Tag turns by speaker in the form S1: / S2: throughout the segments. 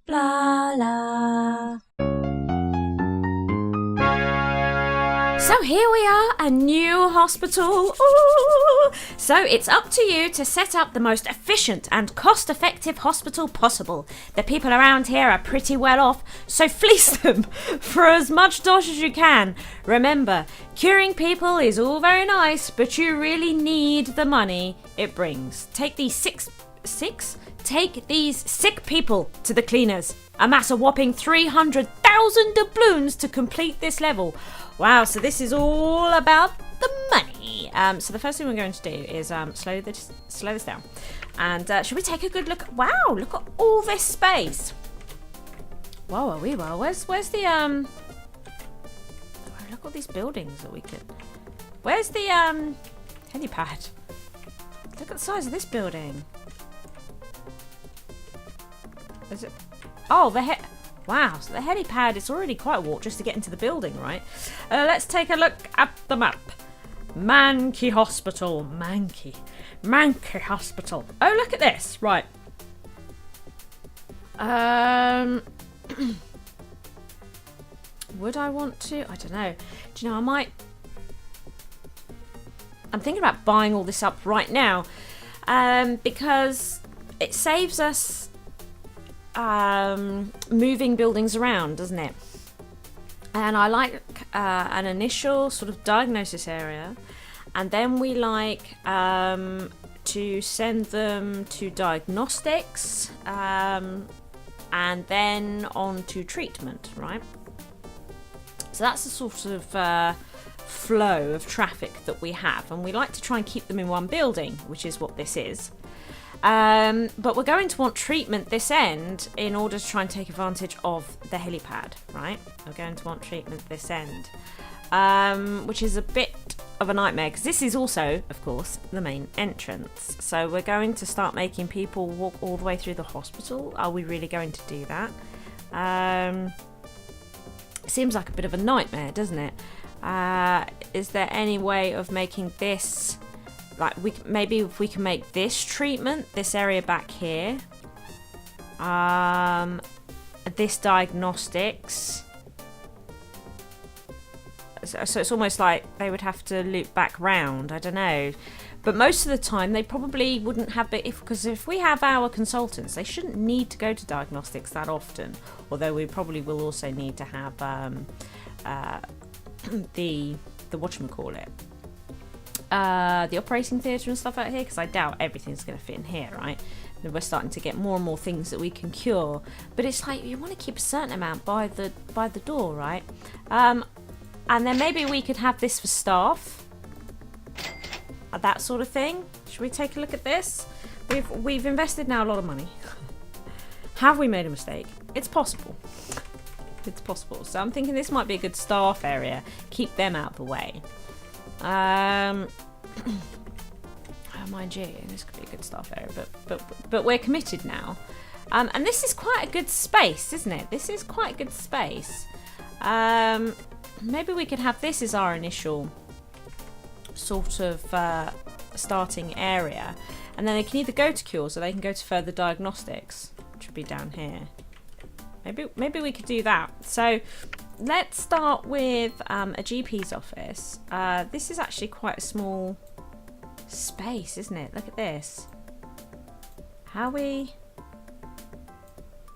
S1: Blarla. So here we are, a new hospital. Ooh. So it's up to you to set up the most efficient and cost-effective hospital possible. The people around here are pretty well off, so fleece them for as much dosh as you can. Remember, curing people is all very nice, but you really need the money it brings. Take these Take these sick people to the cleaners. Amass a whopping 300,000 doubloons to complete this level. Wow, so this is all about the money. So the first thing we're going to do is slow this down. And should we take a good look? Wow, look at all this space. Whoa, where's the oh, look at all these buildings that we could. Where's the helipad? Look at the size of this building. Is it? Oh, wow, so the helipad is already quite a walk just to get into the building, right? Let's take a look at the map. Manquay Hospital. Manquay Hospital. Oh, look at this. Right. Would I want to? I don't know. Do you know, I'm thinking about buying all this up right now because it saves us moving buildings around, doesn't it? And I like an initial sort of diagnosis area, and then we like to send them to diagnostics, and then on to treatment, right? So that's the sort of flow of traffic that we have, and we like to try and keep them in one building, which is what this is. But we're going to want treatment this end in order to try and take advantage of the helipad, right? We're going to want treatment this end, which is a bit of a nightmare because this is also, of course, the main entrance. So we're going to start making people walk all the way through the hospital. Are we really going to do that? Seems like a bit of a nightmare, doesn't it? Is there any way of making this... Like maybe if we can make this treatment, this area back here, this diagnostics. So it's almost like they would have to loop back round. I don't know, but most of the time they probably wouldn't have. Because if we have our consultants, they shouldn't need to go to diagnostics that often. Although we probably will also need to have the whatchamacallit. The operating theatre and stuff out here, because I doubt everything's going to fit in here, right? And we're starting to get more and more things that we can cure, but it's like you want to keep a certain amount by the door, right? And then maybe we could have this for staff, that sort of thing. Should we take a look at this? We've invested now a lot of money. Have we made a mistake? It's possible. It's possible. So I'm thinking this might be a good staff area. Keep them out of the way. Oh, mind you, this could be a good staff area, but we're committed now, and this is quite a good space, isn't it? This is quite a good space. Maybe we could have this as our initial sort of starting area, and then they can either go to cures or they can go to further diagnostics, which would be down here. Maybe we could do that. So let's start with a GP's office. This is actually quite a small space, isn't it? Look at this.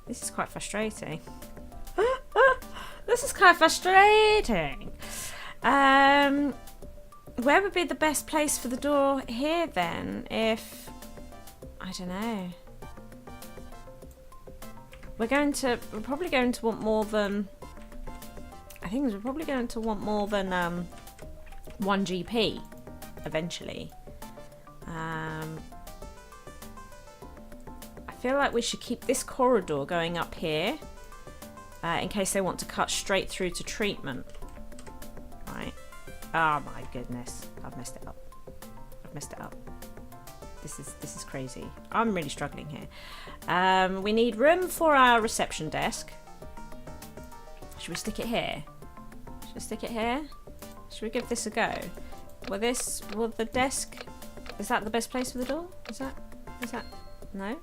S1: This is quite frustrating. This is quite frustrating. Where would be the best place for the door here then? If... I don't know. We're probably going to want more than... I think we're probably going to want more than one GP eventually. I feel like we should keep this corridor going up here in case they want to cut straight through to treatment. Right. Oh my goodness. I've messed it up. This is crazy. I'm really struggling here. We need room for our reception desk. Should we stick it here? Should we give this a go? Will the desk... Is that the best place for the door? Is that... No?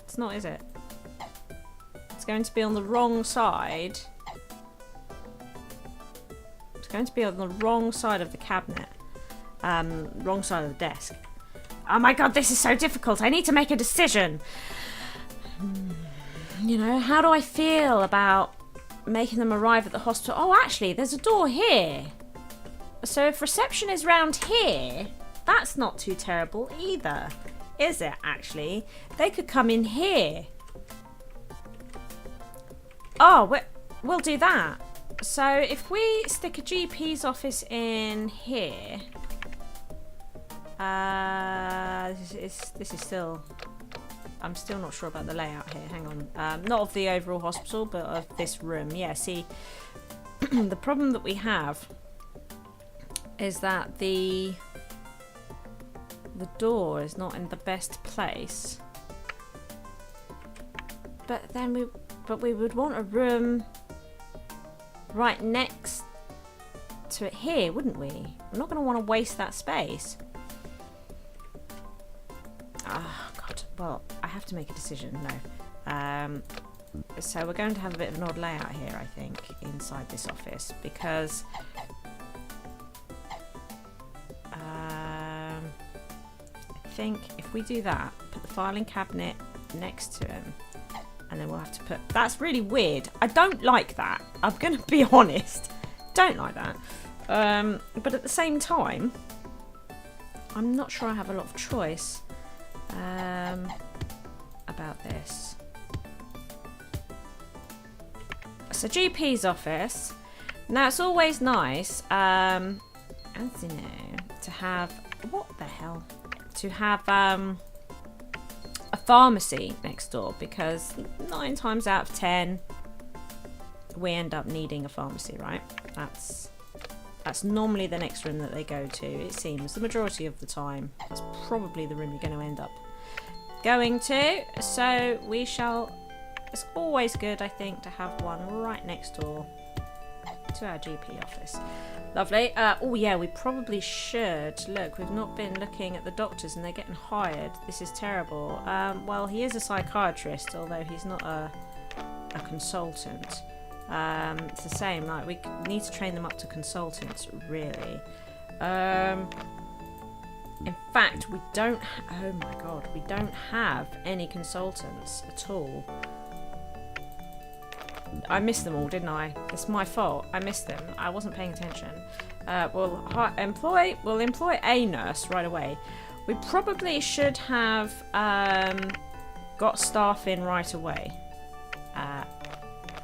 S1: It's not, is it? It's going to be on the wrong side. It's going to be on the wrong side of the cabinet. Wrong side of the desk. Oh my god, this is so difficult. I need to make a decision. You know, how do I feel about making them arrive at the hospital? Oh, actually, there's a door here. So if reception is round here, that's not too terrible either, is it, actually? They could come in here. Oh, we'll do that. So if we stick a GP's office in here... this is still... I'm still not sure about the layout here. Hang on. Not of the overall hospital, but of this room. Yeah, see, the problem that we have is that the door is not in the best place. But then we would want a room right next to it here, wouldn't we? We're not going to want to waste that space. Oh, God. Well, I have to make a decision. No. So we're going to have a bit of an odd layout here, I think, inside this office, because I think if we do that, put the filing cabinet next to him, and then we'll have to put... That's really weird. I don't like that. I'm going to be honest. Don't like that. But at the same time, I'm not sure I have a lot of choice about this. So GP's office. Now it's always nice, as you know, to have... What the hell? To have a pharmacy next door, because 9 times out of 10 we end up needing a pharmacy, right? That's normally the next room that they go to. It seems the majority of the time that's probably the room you're going to end up going to. So we shall... It's always good, I think, to have one right next door to our GP office. Lovely. Oh yeah, we probably should. Look, we've not been looking at the doctors and they're getting hired. This is terrible. Well, he is a psychiatrist, although he's not a consultant. It's the same, like, we need to train them up to consultants, really. In fact, we don't... Oh my god, we don't have any consultants at all. I missed them all, didn't I? It's my fault. I missed them. I wasn't paying attention. We'll employ a nurse right away. We probably should have got staff in right away.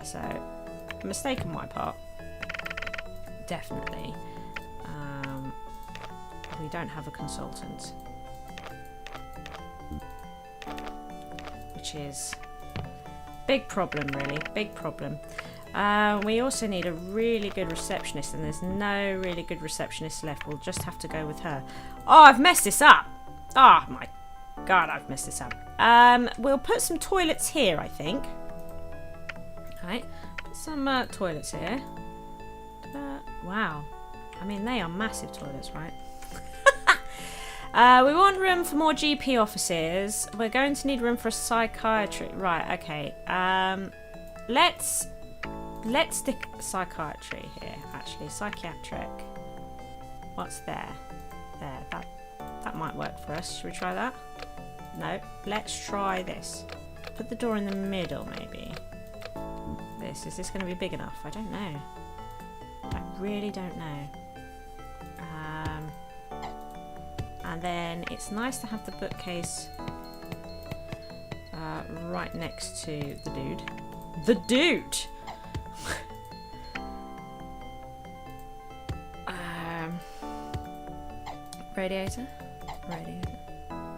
S1: So, a mistake on my part. Definitely. We don't have a consultant. Which is... big problem, really. Big problem. We also need a really good receptionist, and there's no really good receptionist left. We'll just have to go with her. Oh, I've messed this up. Oh, my God, I've messed this up. We'll put some toilets here, I think. Right, put some toilets here. Wow. I mean, they are massive toilets, right? We want room for more GP offices. We're going to need room for a psychiatry. Right, okay. Let's stick psychiatry here, actually. Psychiatric. What's there? There. That might work for us. Should we try that? No. Let's try this. Put the door in the middle, maybe. Is this going to be big enough? I don't know. I really don't know. And then it's nice to have the bookcase right next to the dude. The dude! Radiator? Radiator.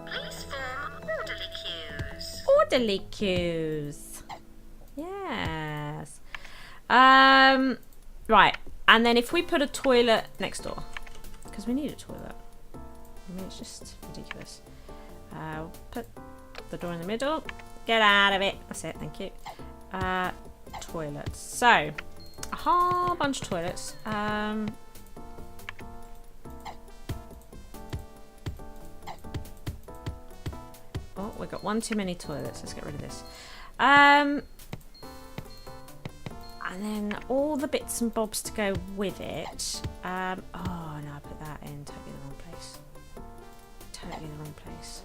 S2: Please form orderly queues.
S1: Orderly queues. Yes. Right. And then if we put a toilet next door, because we need a toilet. I mean, it's just ridiculous. Put the door in the middle. Get out of it. That's it. Thank you. Toilets. So, a whole bunch of toilets. Oh, we've got one too many toilets. Let's get rid of this. And then all the bits and bobs to go with it. Oh no, I put that in totally in the wrong place. Totally in the wrong place.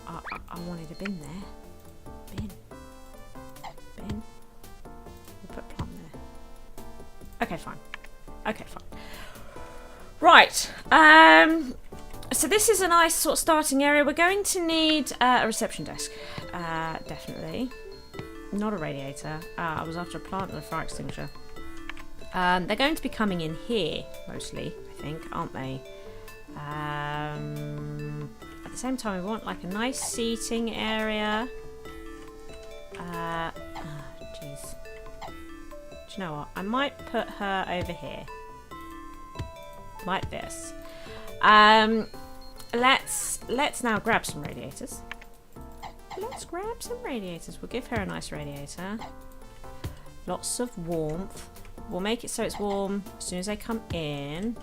S1: I wanted a bin there. Bin. We'll put plant there. Okay, fine. Okay, fine. Right. So this is a nice sort of starting area. We're going to need a reception desk. Definitely. Not a radiator. I was after a plant and a fire extinguisher. They're going to be coming in here, mostly, I think, aren't they? At the same time, we want like a nice seating area. Jeez. Do you know what? I might put her over here. Like this. Let's now grab some radiators. Let's grab some radiators. We'll give her a nice radiator. Lots of warmth. We'll make it so it's warm as soon as they come in.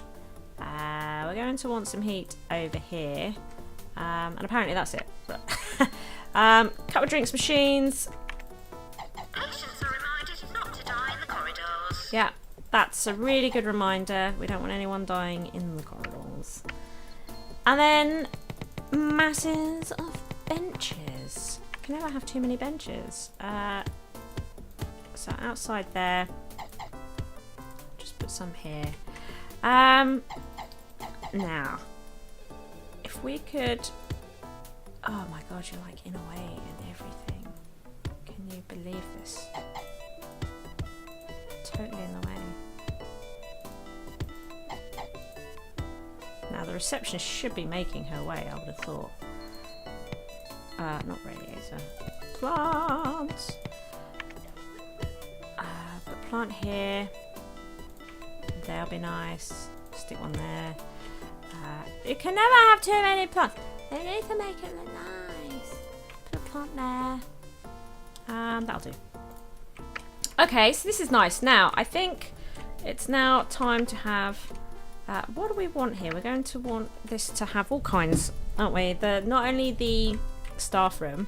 S1: We're going to want some heat over here. And apparently that's it. Couple of drinks machines.
S2: Patients are reminded not to die in the corridors.
S1: Yeah, that's a really good reminder. We don't want anyone dying in the corridors. And then masses of benches. You can never have too many benches. So outside there, just put some here. Now, if we could, oh my god, you're like in a way and everything. Can you believe this? Totally in the way. Now the receptionist should be making her way, I would have thought. Not radiator. Plants! Put plant here. That'll be nice. Stick one there. You can never have too many plants. They need to make it look nice. Put a plant there. That'll do. Okay, so this is nice. Now, I think it's now time to have... what do we want here? We're going to want this to have all kinds, aren't we? Not only the staff room,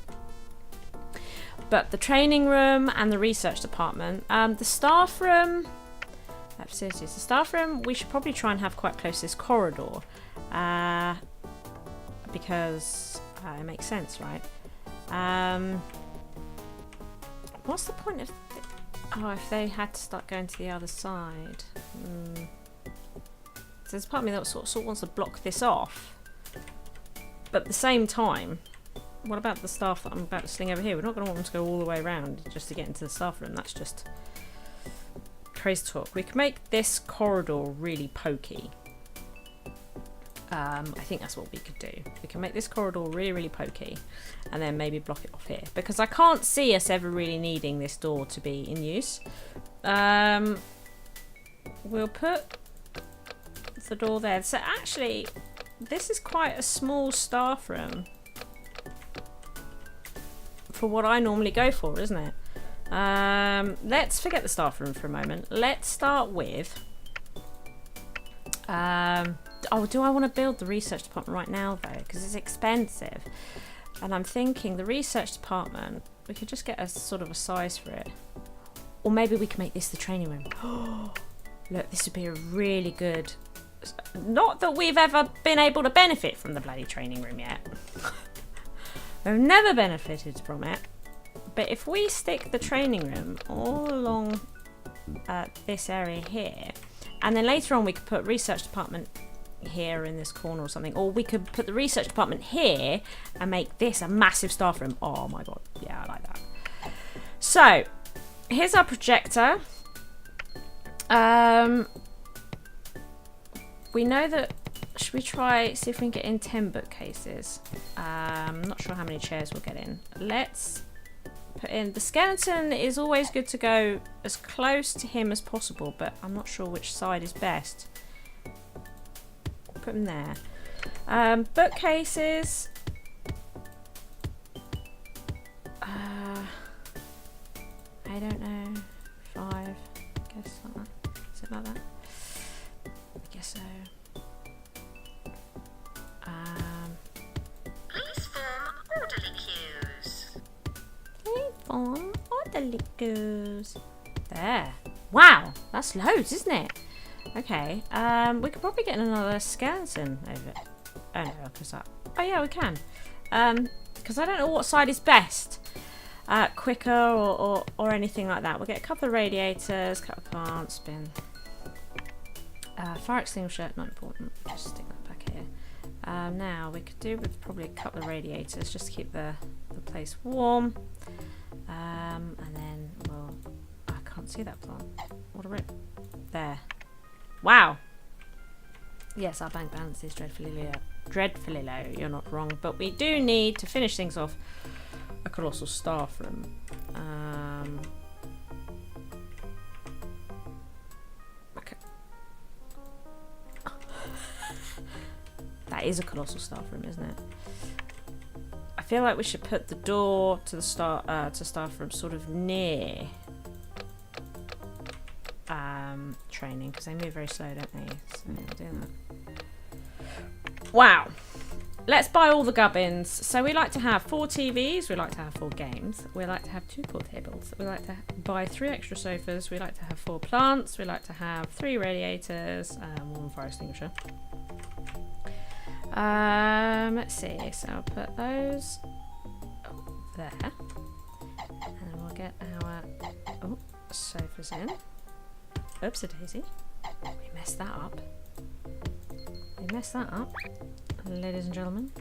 S1: but the training room and the research department. The staff room, facilities. The staff room, we should probably try and have quite close to this corridor, because it makes sense, right? What's the point of? If they had to start going to the other side. So there's part of me that sort of wants to block this off. But at the same time, what about the staff that I'm about to sling over here? We're not going to want them to go all the way around just to get into the staff room. That's just crazy talk. We can make this corridor really pokey. I think that's what we could do. We can make this corridor really, really pokey and then maybe block it off here. Because I can't see us ever really needing this door to be in use. We'll put the door there. So actually, this is quite a small staff room for what I normally go for, isn't it? Let's forget the staff room for a moment. Let's start with do I want to build the research department right now though, because it's expensive, and I'm thinking the research department, we could just get a sort of a size for it, or maybe we can make this the training room. Look, this would be a really good, not that we've ever been able to benefit from the bloody training room yet. We've never benefited from it. But if we stick the training room all along this area here, and then later on we could put research department here in this corner or something, or we could put the research department here and make this a massive staff room. Oh my god, yeah, I like that. So, here's our projector. We know that, should we try, see if we can get in 10 bookcases? I'm not sure how many chairs we'll get in. Let's put in, the skeleton is always good to go as close to him as possible, but I'm not sure which side is best. Put him there. Bookcases. I don't know. 5. I guess like that. Is it like that? I guess so.
S2: Please form orderly queues.
S1: Please form orderly queues. There. Wow, that's loads, isn't it? Okay, we could probably get another skeleton over it. Oh no, because that. Oh yeah, we can. Because I don't know what side is best. Quicker or anything like that. We'll get a couple of radiators, couple of plants, bin. Fire extinguisher, not important. Just stick that back here. Now we could do with probably a couple of radiators just to keep the place warm. And then we'll. I can't see that plant. What a rip. There. Wow. Yes, our bank balance is dreadfully low. You're not wrong, but we do need to finish things off. A colossal staff room. Okay. That is a colossal staff room, isn't it? I feel like we should put the door to the staff room sort of near training, because they move very slow, don't they? So we'll do that. Wow. Let's buy all the gubbins. So we like to have 4 TVs, we like to have 4 games, we like to have 2 pool tables, we like to buy 3 extra sofas, we like to have 4 plants, we like to have 3 radiators, 1 fire extinguisher. Let's see, so I'll put those there, and then we'll get our sofas in. Oopsie-daisy, we messed that up. Ladies and gentlemen.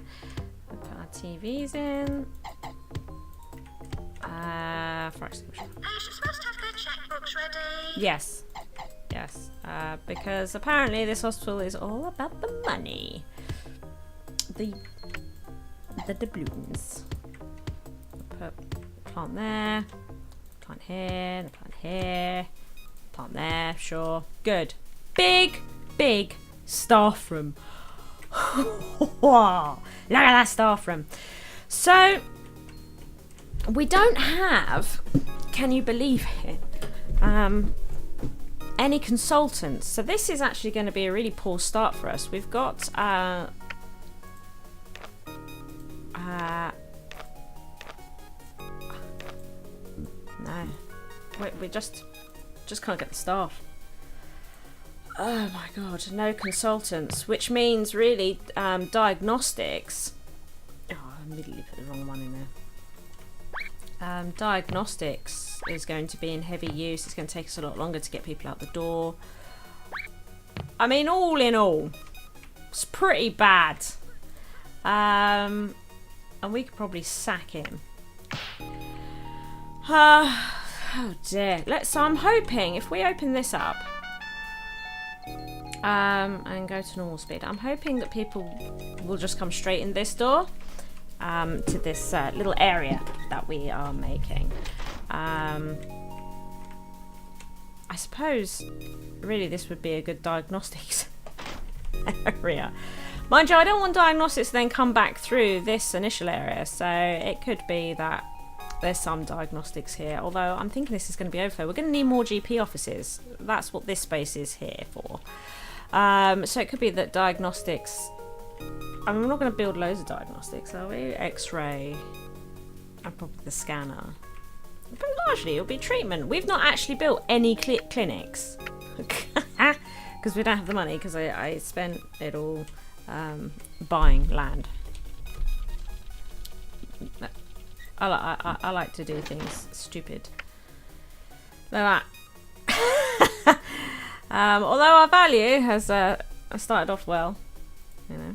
S1: We'll put our TVs in. Fire extinguisher.
S2: Are you supposed to have the checkbooks ready?
S1: Yes. Yes. Because apparently this hospital is all about the money. The doubloons. Put plant there. Plant here. And plant here. Plant there. Sure. Good. Big staff room. Wow, look at that staff room. So we don't have, can you believe it, any consultants. So this is actually going to be a really poor start for us. We've got no, we just can't get the staff. Oh my god, no consultants, which means really diagnostics. Oh, I immediately put the wrong one in there. Diagnostics is going to be in heavy use. It's going to take us a lot longer to get people out the door. I mean, all in all, it's pretty bad. And we could probably sack him. Oh dear. So I'm hoping if we open this up. And go to normal speed. I'm hoping that people will just come straight in this door to this little area that we are making. I suppose really this would be a good diagnostics area. Mind you, I don't want diagnostics to then come back through this initial area, so it could be that there's some diagnostics here, although I'm thinking this is going to be overflow. We're going to need more GP offices. That's what this space is here for. So it could be that diagnostics. I mean, we're not going to build loads of diagnostics, are we? X-ray and probably the scanner. But largely it'll be treatment. We've not actually built any clinics because we don't have the money, because I spent it all buying land. I like to do things stupid like that. Although our value has started off well, you know.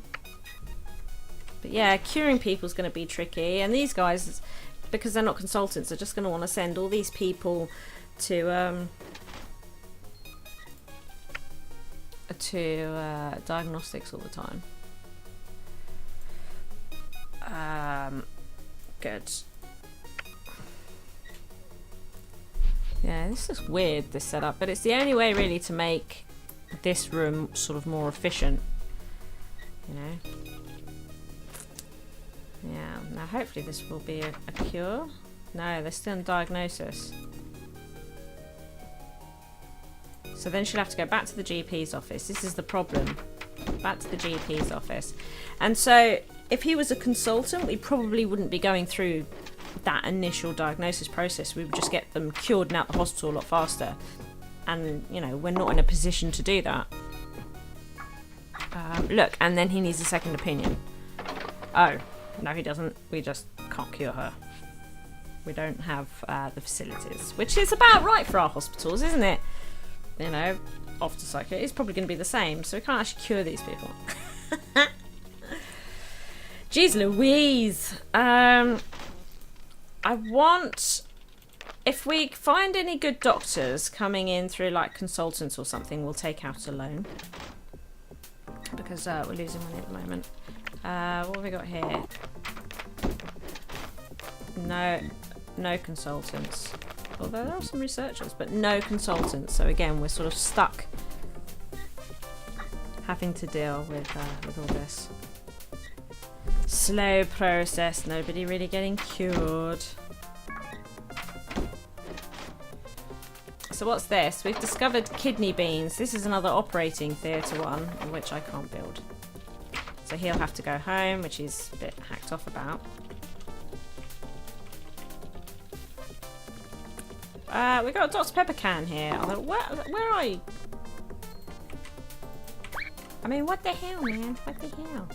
S1: But yeah, curing people is going to be tricky, and these guys, because they're not consultants, are just going to want to send all these people to diagnostics all the time. Good. Yeah, this is weird, this setup, but it's the only way really to make this room sort of more efficient, you know. Yeah, now hopefully this will be a cure. No, they're still in diagnosis. So then she'll have to go back to the GP's office. This is the problem. Back to the GP's office. And so if he was a consultant, we probably wouldn't be going through that initial diagnosis process, we would just get them cured and out the hospital a lot faster. And, you know, we're not in a position to do that. Look, and then he needs a second opinion. Oh, no he doesn't. We just can't cure her. We don't have the facilities, which is about right for our hospitals, isn't it? You know, after psycho, it's probably going to be the same, so we can't actually cure these people. Jeez Louise. I want, if we find any good doctors coming in through like consultants or something, we'll take out a loan. Because we're losing money at the moment. What have we got here? No consultants. Although there are some researchers, but no consultants. So again, we're sort of stuck having to deal with all this. Slow process, nobody really getting cured. So what's this? We've discovered kidney beans. This is another operating theatre one, which I can't build. So he'll have to go home, which he's a bit hacked off about. We got a Dr. Pepper can here. Although, where are you? I mean, what the hell, man? What the hell?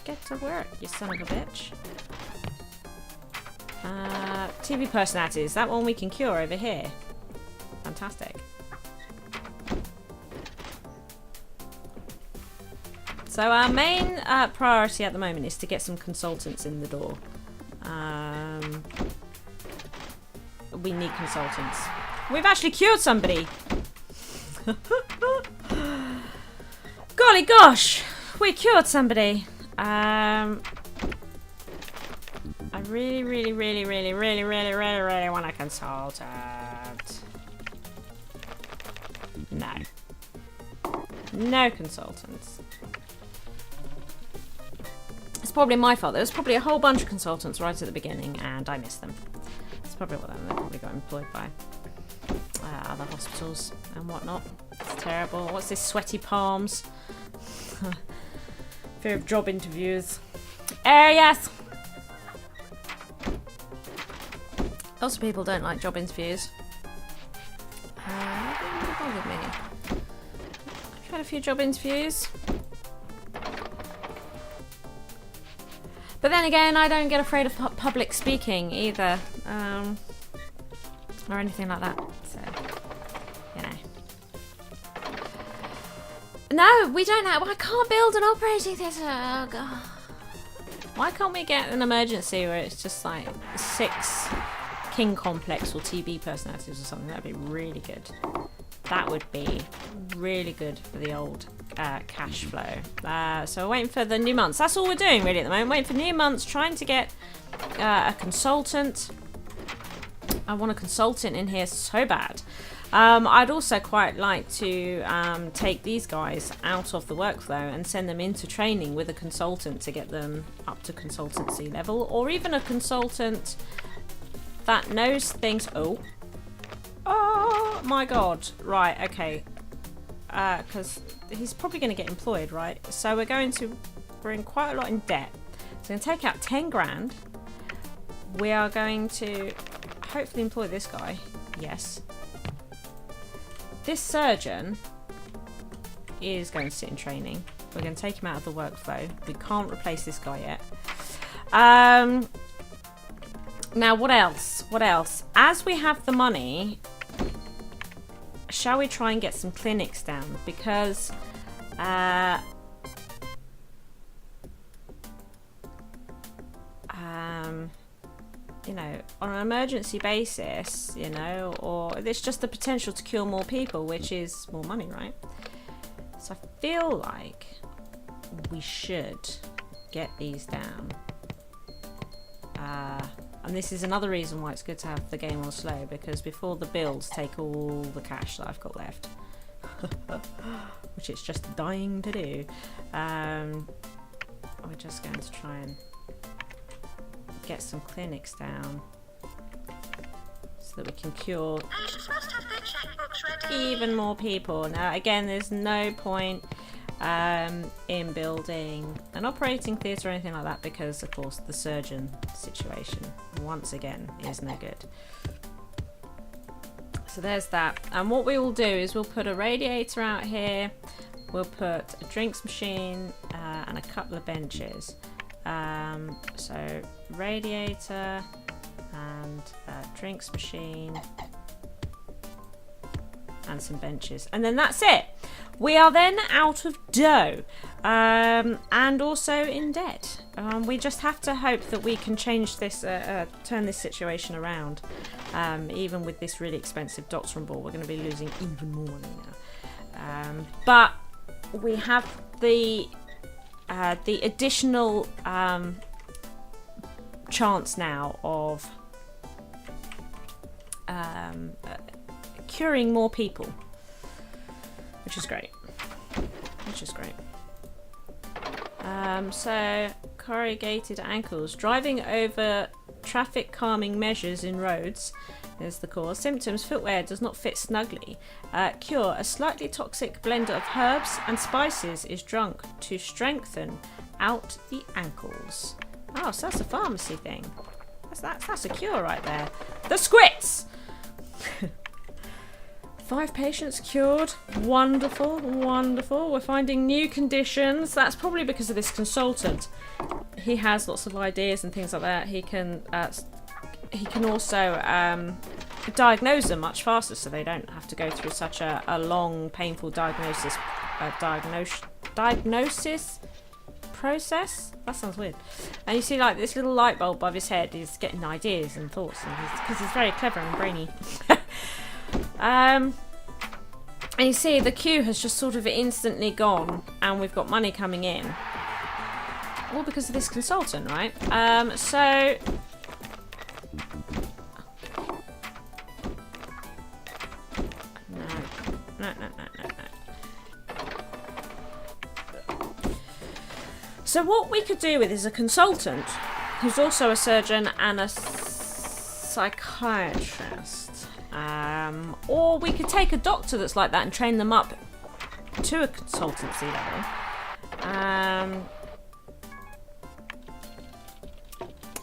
S1: Get to work, you son of a bitch. TV personalities. That one we can cure over here. Fantastic. So our main priority at the moment is to get some consultants in the door. We need consultants. We've actually cured somebody. Golly gosh, we cured somebody. I really want a consultant. No consultants. It's probably my fault. There was probably a whole bunch of consultants right at the beginning and I missed them. That's probably what they probably got employed by other hospitals and whatnot. It's terrible. What's this? Sweaty palms. Fear of job interviews. Yes. Lots of people don't like job interviews. That didn't really bother me. I've had a few job interviews. But then again, I don't get afraid of public speaking either. Or anything like that. So, you know. No, we don't have. I can't build an operating theatre. Oh, God. Why can't we get an emergency where it's just like 6 King Complex or TB personalities or something? That'd be really good. That would be really good for the old cash flow. So we're waiting for the new months. That's all we're doing really at the moment. Waiting for new months, trying to get a consultant. I want a consultant in here so bad. I'd also quite like to take these guys out of the workflow and send them into training with a consultant to get them up to consultancy level, or even a consultant that knows things. Oh my god. Right, okay. Because he's probably going to get employed, right? So we're in quite a lot in debt. So we're going to take out 10 grand. We are going to hopefully employ this guy. Yes. This surgeon is going to sit in training. We're going to take him out of the workflow. We can't replace this guy yet. Now, what else? What else? As we have the money, shall we try and get some clinics down? Because you know, on an emergency basis, you know, or there's just the potential to cure more people, which is more money, right? So I feel like we should get these down. And this is another reason why it's good to have the game on slow, because before the builds take all the cash that I've got left, which it's just dying to do, we're just going to try and get some clinics down so that we can cure
S2: Patients must have their checkbooks ready.
S1: even more people. Now again, there's no point in building an operating theatre or anything like that, because of course the surgeon situation once again is no good. So there's that. And what we will do is we'll put a radiator out here, we'll put a drinks machine and a couple of benches. So radiator and a drinks machine and some benches, and then that's it. We are then out of dough and also in debt. We just have to hope that we can change this, turn this situation around. Even with this really expensive doctor on board, we're going to be losing even more money now. But we have the additional chance now of curing more people, which is great. So corrugated ankles, driving over traffic calming measures in roads is the cause. Symptoms: footwear does not fit snugly. Cure: a slightly toxic blend of herbs and spices is drunk to strengthen out the ankles. Oh, so that's a pharmacy thing. That's a cure right there. The squits. 5 patients cured. Wonderful, wonderful. We're finding new conditions. That's probably because of this consultant. He has lots of ideas and things like that. He can also diagnose them much faster, so they don't have to go through such a long, painful diagnosis process. That sounds weird. And you see, like, this little light bulb above his head is getting ideas and thoughts, because he's very clever and brainy. And you see the queue has just sort of instantly gone, and we've got money coming in, all because of this consultant, right? So no. So what we could do with is a consultant who's also a surgeon and a psychiatrist. Or we could take a doctor that's like that and train them up to a consultancy level.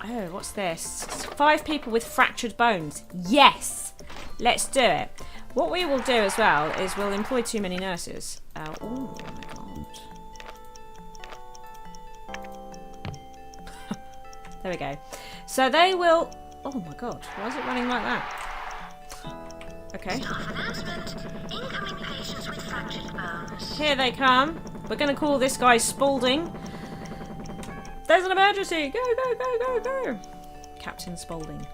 S1: Oh, what's this? 5 people with fractured bones. Yes! Let's do it. What we will do as well is we'll employ too many nurses. Oh my god. There we go. So they will... Oh my god, why is it running like that? Okay. Here they come. We're going to call this guy Spaulding. There's an emergency. Go, go, go, go, go. Captain Spaulding.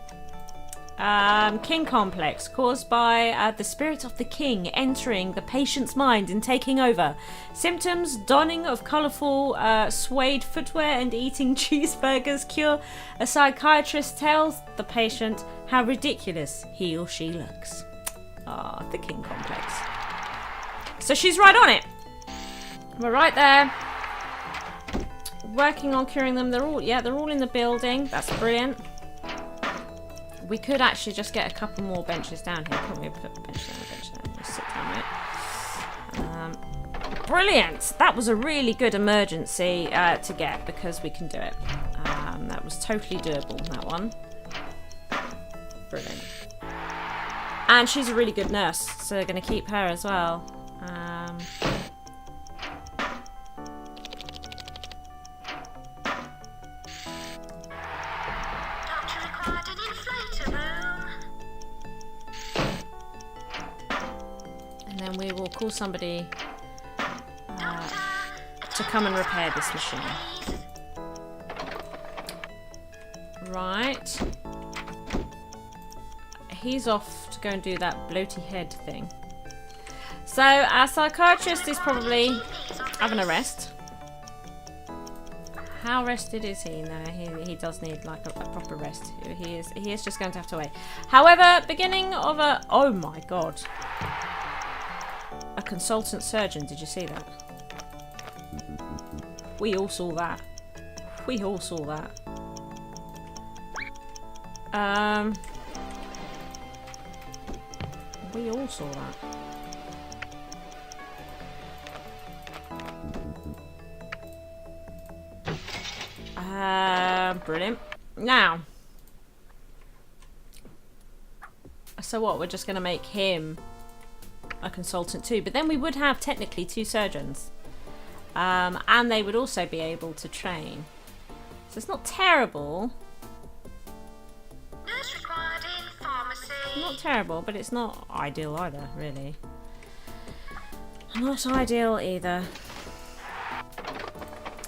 S1: King complex caused by the spirit of the king entering the patient's mind and taking over. Symptoms: donning of colourful suede footwear and eating cheeseburgers. Cure: a psychiatrist tells the patient how ridiculous he or she looks. Ah, the king complex. So she's right on it. We're right there. Working on curing them. They're all in the building. That's brilliant. We could actually just get a couple more benches down here. Couldn't we put a bench down? Just sit down, right? Brilliant. That was a really good emergency to get, because we can do it. That was totally doable, that one. Brilliant. And she's a really good nurse, so we're going to keep her as well. And then we will call somebody to come and repair this machine. Right. He's off to go and do that bloaty head thing. So our psychiatrist is probably having a rest. How rested is he? No, he does need like a proper rest. He is just going to have to wait. However, beginning of a... Oh my god. A consultant surgeon, did you see that? We all saw that. We all saw that. We all saw that. Brilliant. Now, so what? We're just going to make him a consultant too, but then we would have technically 2 surgeons, and they would also be able to train. So it's not terrible.
S2: Nurse required in pharmacy.
S1: Not terrible, but it's not ideal either, really. Not ideal either.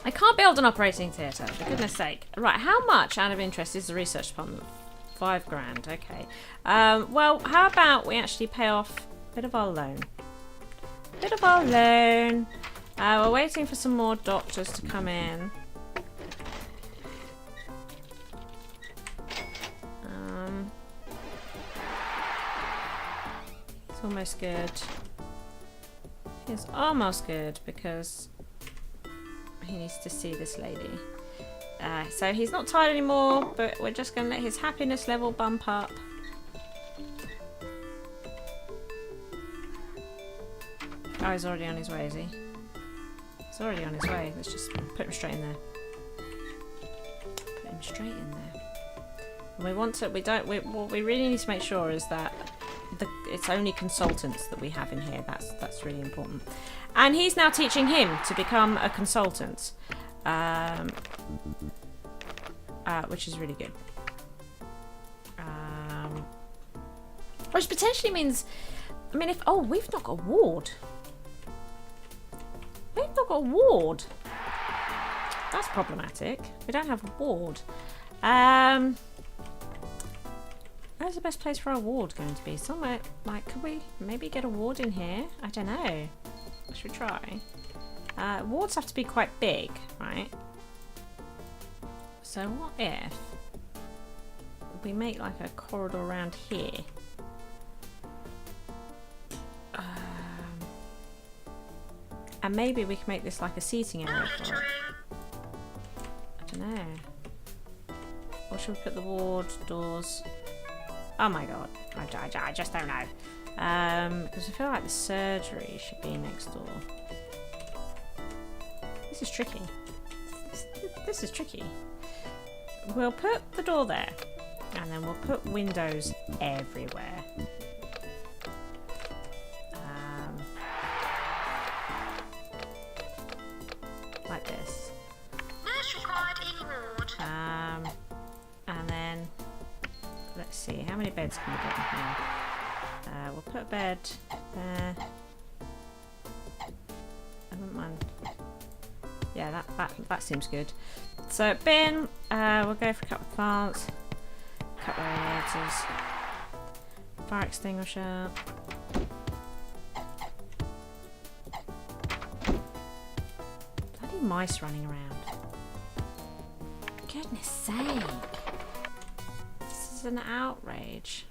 S1: I can't build an operating theatre, for goodness sake. Right, how much out of interest is the research department? 5 grand, okay. Well, how about we actually pay off a bit of our loan? We're waiting for some more doctors to come in. It's almost good. It's almost good because he needs to see this lady. So he's not tired anymore, but we're just going to let his happiness level bump up. Oh, he's already on his way, is he? He's already on his way. Let's just put him straight in there. Put him straight in there. And we want to, what we really need to make sure is that it's only consultants that we have in here. That's really important. And he's now teaching him to become a consultant. Which is really good. Which potentially means, I mean, if we've not got a ward. We've not got a ward. That's problematic. We don't have a ward. Where's the best place for our ward going to be? Somewhere, like, could we maybe get a ward in here? I don't know. Should we try? Wards have to be quite big, right? So what if we make like a corridor around here? And maybe we can make this like a seating area for it. I don't know. Or should we put the ward doors? Oh my god, I just don't know. Because I feel like the surgery should be next door. This is tricky. This is tricky. We'll put the door there, and then we'll put windows everywhere. Like this.
S2: Nurse required in ward.
S1: And then let's see, how many beds can we get in here? We'll put a bed there. I wouldn't mind. Yeah, that seems good. So bin, we'll go for a couple of plants, a couple of radiators, fire extinguisher. Bloody mice running around. Goodness sake. This is an outrage.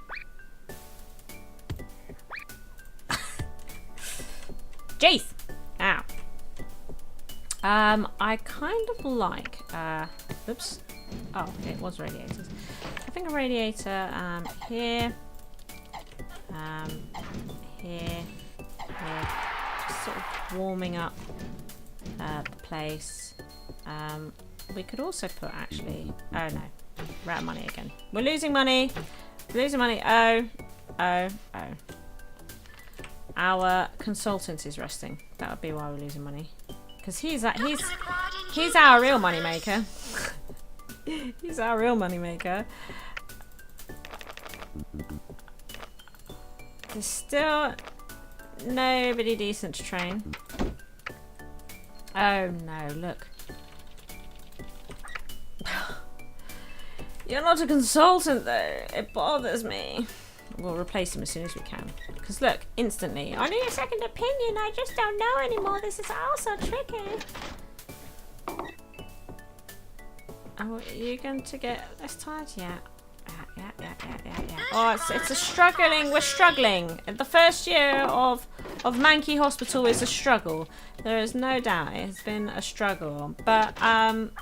S1: Jeez! Ow. I kind of like, oops. Oh, okay, it was radiators. I think a radiator, here, here, just sort of warming up, the place. We could also put actually, oh no, we're out of money again. We're losing money, oh. Our consultant is resting. That would be why we're losing money. Because he's our real money maker. He's our real money maker. There's still nobody decent to train. Oh no, look. You're not a consultant though. It bothers me. We'll replace him as soon as we can. Because look, instantly, I need a second opinion. I just don't know anymore. This is also tricky. Oh, are you going to get less tired? Yeah. Oh, it's a struggling. We're struggling. The first year of Manquay Hospital is a struggle. There is no doubt it has been a struggle. But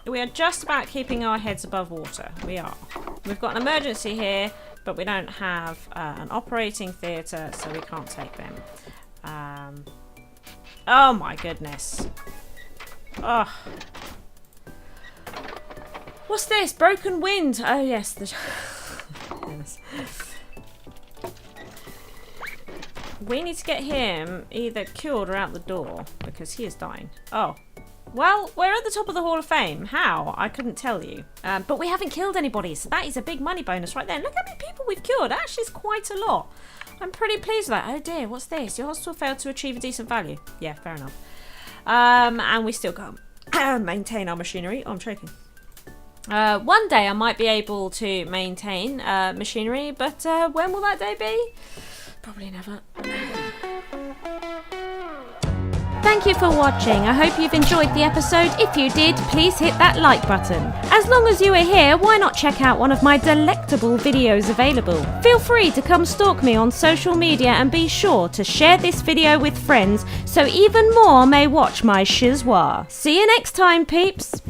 S1: we are just about keeping our heads above water. We are. We've got an emergency here, but we don't have an operating theatre, so we can't take them. Oh my goodness. Oh. What's this? Broken wind. Oh, yes. Yes. We need to get him either cured or out the door because he is dying. Oh. Well, we're at the top of the Hall of Fame. How? I couldn't tell you. But we haven't killed anybody, so that is a big money bonus right there. Look how many people we've cured. Actually, it's quite a lot. I'm pretty pleased with that. Oh dear, what's this? Your hospital failed to achieve a decent value. Yeah, fair enough. And we still can't maintain our machinery. Oh, I'm choking. One day I might be able to maintain machinery, but when will that day be? Probably never. Thank you for watching. I hope you've enjoyed the episode. If you did, please hit that like button. As long as you are here, why not check out one of my delectable videos available? Feel free to come stalk me on social media and be sure to share this video with friends so even more may watch my schizwa. See you next time, peeps.